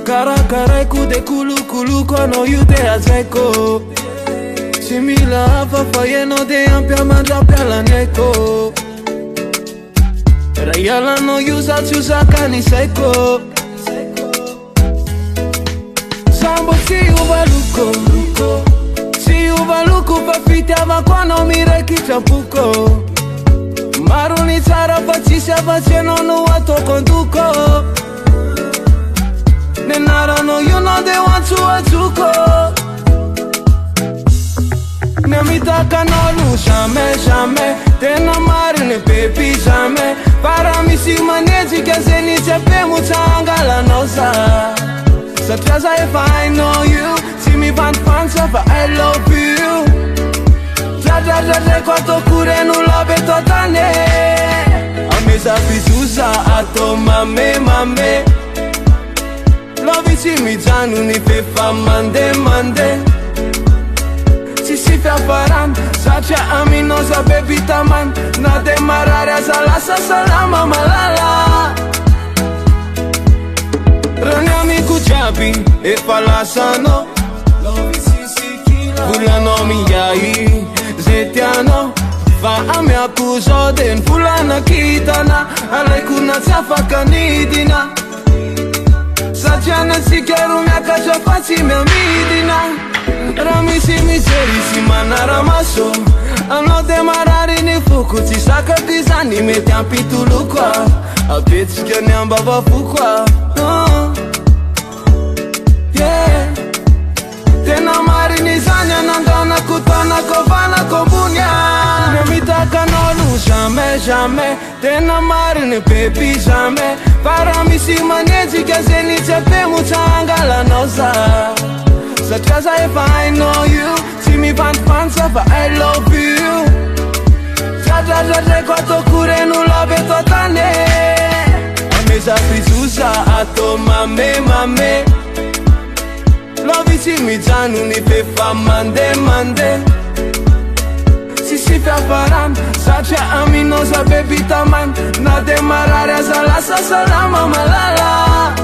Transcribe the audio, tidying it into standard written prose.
Karakaraiku de kulu kono yute azeko Simila hapa fayeno de ampia mandapia la neko Rayala no yusa chusaka ni seko Sambo si uvaluko papita makono mire kichapuko Maruni tsara pachisha pacheno no wato konduko Nenara no you know they want to achuko Nemitaka no lu jamais Tena marine baby jamais Para mi si manezi kaze ni chepe mutanga la nosa Satraza if I know you See me van but I love you Jaja kwa tokure nulabe totane Amesa pisusa ato mame Love isi mijanu ni fefa mande Si fea param Sacha aminosa baby taman Na demararea salasa salama malala Raniami cu chapi e falasano Love isi sikila Fulano miyai zetiano Fa amea ku zoden fulana kitana Alai kuna tsafa kanidina Saciana si chiaro mia casa faci mia midina Ramisi miseri si mana ramaso Ano demarare ni fuku Ci saka dizani mettiam pitulu qua A pezzi che ne ambava fu qua Yeah Tena mari ni zanya Nandana kutana kovana kobunya Nemitaka no lu jamais Tena mari ni baby jamais Para mi si manezi kaze ni chepe mutanga la nosa Satraza if I know you See me van but I love you Jaja kwa tokure nulabe totane Amesa pisusa ato mame Love isi mijanu ni fefa mande Si fea param Sacha aminosa baby taman Na demararea salasa salama malala